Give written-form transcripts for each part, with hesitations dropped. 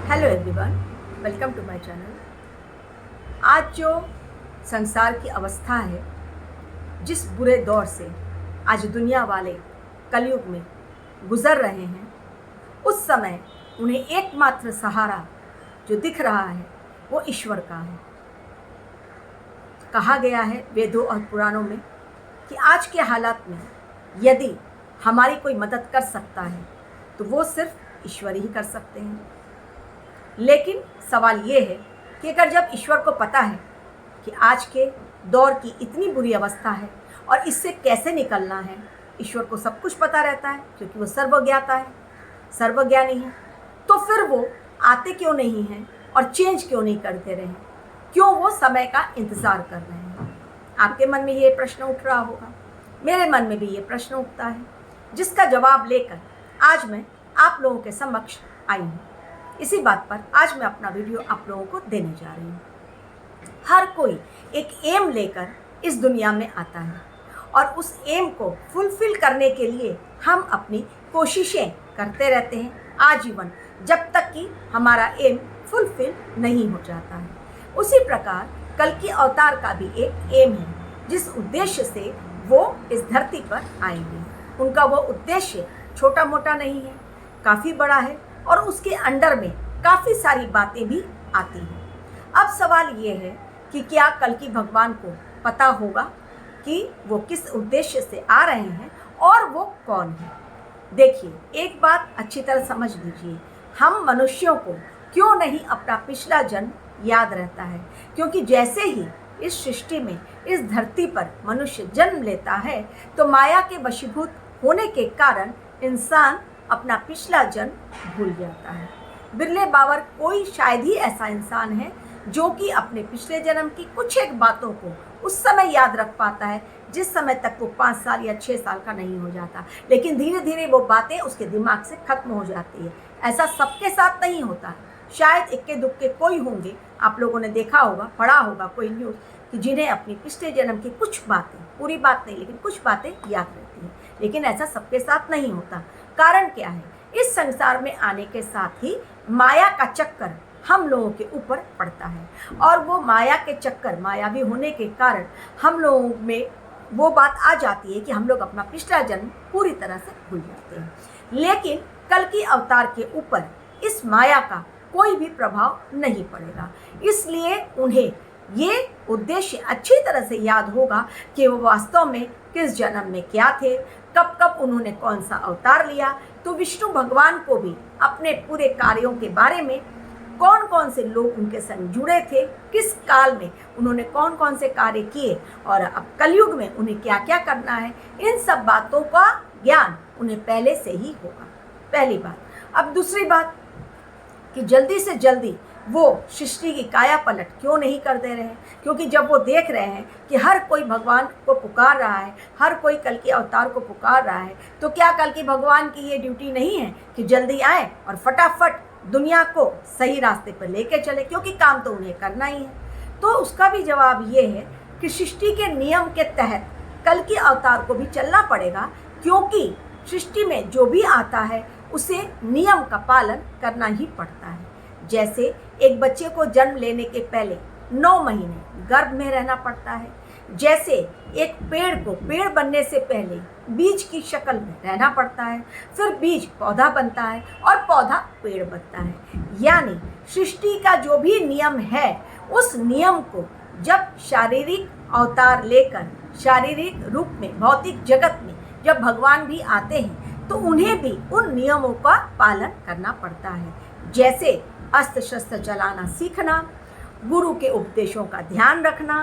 Hello everyone, welcome to my channel. आज जो संसार की अवस्था है, जिस बुरे दौर से आज दुनिया वाले कलयुग में गुजर रहे हैं, उस समय उन्हें एकमात्र सहारा जो दिख रहा है वो ईश्वर का है। कहा गया है वेदों और पुराणों में कि आज के हालात में यदि हमारी कोई मदद कर सकता है तो वो सिर्फ ईश्वर ही कर सकते हैं। लेकिन सवाल ये है कि अगर जब ईश्वर को पता है कि आज के दौर की इतनी बुरी अवस्था है और इससे कैसे निकलना है, ईश्वर को सब कुछ पता रहता है क्योंकि वो सर्वज्ञाता है, सर्वज्ञानी है, तो फिर वो आते क्यों नहीं हैं और चेंज क्यों नहीं करते रहे? क्यों वो समय का इंतज़ार कर रहे हैं? आपके मन में ये प्रश्न उठ रहा होगा, मेरे मन में भी ये प्रश्न उठता है, जिसका जवाब लेकर आज मैं आप लोगों के समक्ष आई हूँ। इसी बात पर आज मैं अपना वीडियो आप लोगों को देने जा रही हूँ। हर कोई एक एम लेकर इस दुनिया में आता है और उस एम को फुलफिल करने के लिए हम अपनी कोशिशें करते रहते हैं आजीवन, जब तक कि हमारा एम फुलफिल नहीं हो जाता है। उसी प्रकार कल्कि अवतार का भी एक एम है, जिस उद्देश्य से वो इस धरती पर आएंगे। उनका वो उद्देश्य छोटा मोटा नहीं है, काफ़ी बड़ा है और उसके अंडर में काफ़ी सारी बातें भी आती हैं। अब सवाल ये है कि क्या कल्कि भगवान को पता होगा कि वो किस उद्देश्य से आ रहे हैं और वो कौन है? देखिए, एक बात अच्छी तरह समझ लीजिए, हम मनुष्यों को क्यों नहीं अपना पिछला जन्म याद रहता है? क्योंकि जैसे ही इस सृष्टि में, इस धरती पर मनुष्य जन्म लेता है तो माया के वशीभूत होने के कारण इंसान अपना पिछला जन्म भूल जाता है। बिरले बावर कोई शायद ही ऐसा इंसान है जो कि अपने पिछले जन्म की कुछ एक बातों को उस समय याद रख पाता है जिस समय तक वो 5 साल या 6 साल का नहीं हो जाता, लेकिन धीरे धीरे वो बातें उसके दिमाग से खत्म हो जाती है। ऐसा सबके साथ नहीं होता, शायद इक्के दुक्के कोई होंगे, आप लोगों ने देखा होगा, पढ़ा होगा कोई न्यूज़, कि जिन्हें अपनी पिछले जन्म की कुछ बातें, पूरी बात नहीं लेकिन कुछ बातें याद रहती हैं, लेकिन ऐसा सबके साथ नहीं होता। कारण क्या है? इस संसार में आने के साथ ही माया का चक्कर हम लोगों के ऊपर पड़ता है और वो माया के चक्कर, मायावी होने के कारण हम लोगों में वो बात आ जाती है कि हम लोग अपना पिछला जन्म पूरी तरह से भूल जाते हैं। लेकिन कल्कि अवतार के ऊपर इस माया का कोई भी प्रभाव नहीं पड़ेगा, इसलिए उन्हें ये उद्देश्य अच्छी तरह से याद होगा कि वो वास्तव में किस जन्म में क्या थे, कब कब उन्होंने कौन सा अवतार लिया। तो विष्णु भगवान को भी अपने पूरे कार्यों के बारे में, कौन कौन से लोग उनके संग जुड़े थे, किस काल में उन्होंने कौन कौन से कार्य किए और अब कलयुग में उन्हें क्या क्या करना है, इन सब बातों का ज्ञान उन्हें पहले से ही होगा। पहली बात। अब दूसरी बात कि जल्दी से जल्दी वो सृष्टि की काया पलट क्यों नहीं कर दे रहे हैं? क्योंकि जब वो देख रहे हैं कि हर कोई भगवान को पुकार रहा है, हर कोई कल्कि अवतार को पुकार रहा है, तो क्या कल्कि भगवान की ये ड्यूटी नहीं है कि जल्दी आए और फटाफट दुनिया को सही रास्ते पर लेके चले? क्योंकि काम तो उन्हें करना ही है। तो उसका भी जवाब ये है कि सृष्टि के नियम के तहत कल्कि अवतार को भी चलना पड़ेगा, क्योंकि सृष्टि में जो भी आता है उसे नियम का पालन करना ही पड़ता है। जैसे एक बच्चे को जन्म लेने के पहले 9 महीने गर्भ में रहना पड़ता है, जैसे एक पेड़ को पेड़ बनने से पहले बीज की शक्ल में रहना पड़ता है, फिर बीज पौधा बनता है और पौधा पेड़ बनता है। यानी सृष्टि का जो भी नियम है, उस नियम को जब शारीरिक अवतार लेकर शारीरिक रूप में भौतिक जगत में जब भगवान भी आते हैं तो उन्हें भी उन नियमों का पालन करना पड़ता है। जैसे अस्त्र शस्त्र चलाना सीखना, गुरु के उपदेशों का ध्यान रखना,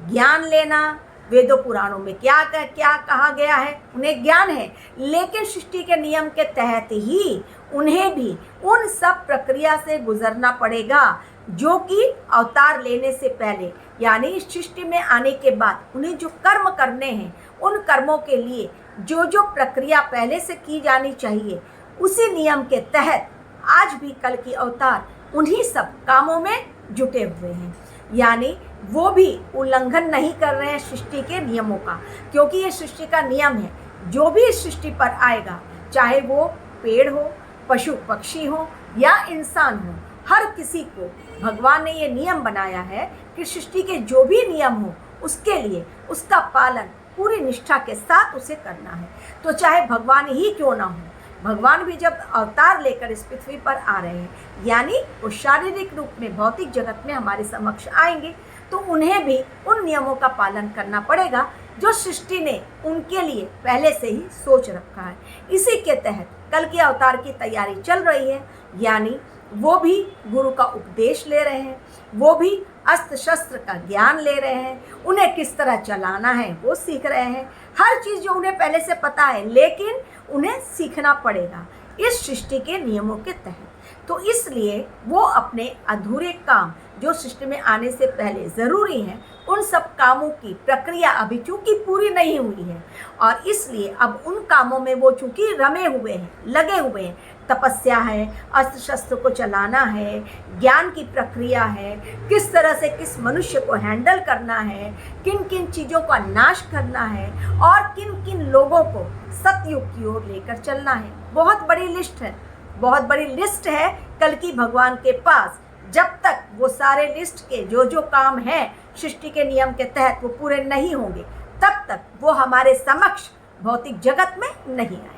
ज्ञान लेना, वेदों पुराणों में क्या कहा गया है उन्हें ज्ञान है, लेकिन सृष्टि के नियम के तहत ही उन्हें भी उन सब प्रक्रिया से गुजरना पड़ेगा जो कि अवतार लेने से पहले, यानी इस सृष्टि में आने के बाद उन्हें जो कर्म करने हैं, उन कर्मों के लिए जो जो प्रक्रिया पहले से की जानी चाहिए, उसी नियम के तहत आज भी कल्कि अवतार उन्हीं सब कामों में जुटे हुए हैं। यानी वो भी उल्लंघन नहीं कर रहे हैं सृष्टि के नियमों का, क्योंकि ये सृष्टि का नियम है। जो भी इस सृष्टि पर आएगा, चाहे वो पेड़ हो, पशु पक्षी हो या इंसान हो, हर किसी को भगवान ने ये नियम बनाया है कि सृष्टि के जो भी नियम हो उसके लिए उसका पालन पूरी निष्ठा के साथ उसे करना है। तो चाहे भगवान ही क्यों ना हो, भगवान भी जब अवतार लेकर इस पृथ्वी पर आ रहे हैं, यानी वो शारीरिक रूप में भौतिक जगत में हमारे समक्ष आएंगे, तो उन्हें भी उन नियमों का पालन करना पड़ेगा जो सृष्टि ने उनके लिए पहले से ही सोच रखा है। इसी के तहत कल के अवतार की तैयारी चल रही है, यानी वो भी गुरु का उपदेश ले रहे हैं, वो भी अस्त्र शस्त्र का ज्ञान ले रहे हैं, उन्हें किस तरह चलाना है वो सीख रहे हैं। हर चीज़ जो उन्हें पहले से पता है, लेकिन उन्हें सीखना पड़ेगा इस सृष्टि के नियमों के तहत। तो इसलिए वो अपने अधूरे काम जो सृष्टि में आने से पहले ज़रूरी हैं, उन सब कामों की प्रक्रिया अभी चूँकि पूरी नहीं हुई है, और इसलिए अब उन कामों में वो चूँकि रमे हुए हैं, लगे हुए हैं। तपस्या है, अस्त्र शस्त्र को चलाना है, ज्ञान की प्रक्रिया है, किस तरह से किस मनुष्य को हैंडल करना है, किन किन चीज़ों का नाश करना है, और किन किन लोगों को सतयुग की ओर लेकर चलना है। बहुत बड़ी लिस्ट है, बहुत बड़ी लिस्ट है कल की भगवान के पास। जब तक वो सारे लिस्ट के जो काम हैं सृष्टि के नियम के तहत वो पूरे नहीं होंगे, तब तक वो हमारे समक्ष भौतिक जगत में नहीं आएंगे।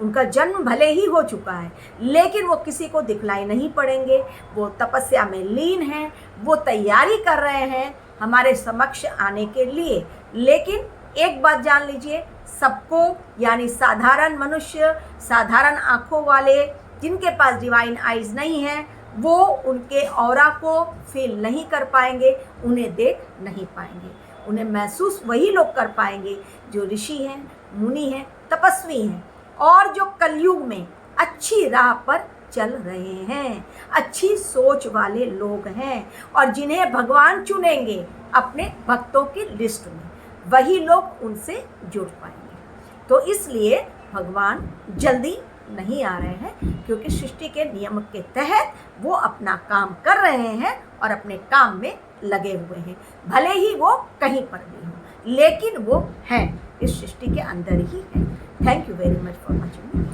उनका जन्म भले ही हो चुका है, लेकिन वो किसी को दिखलाई नहीं पड़ेंगे। वो तपस्या में लीन हैं, वो तैयारी कर रहे हैं हमारे समक्ष आने के लिए। लेकिन एक बात जान लीजिए, सबको, यानी साधारण मनुष्य, साधारण आँखों वाले, जिनके पास डिवाइन आइज़ नहीं हैं, वो उनके ऑरा को फील नहीं कर पाएंगे, उन्हें देख नहीं पाएंगे। उन्हें महसूस वही लोग कर पाएंगे जो ऋषि हैं, मुनि हैं, तपस्वी हैं, और जो कलयुग में अच्छी राह पर चल रहे हैं, अच्छी सोच वाले लोग हैं, और जिन्हें भगवान चुनेंगे अपने भक्तों की लिस्ट में, वही लोग उनसे जुड़ पाएंगे। तो इसलिए भगवान जल्दी नहीं आ रहे हैं, क्योंकि सृष्टि के नियम के तहत वो अपना काम कर रहे हैं और अपने काम में लगे हुए हैं। भले ही वो कहीं पर भी हो, लेकिन वो हैं, इस सृष्टि के अंदर ही हैं। Thank you very much for watching.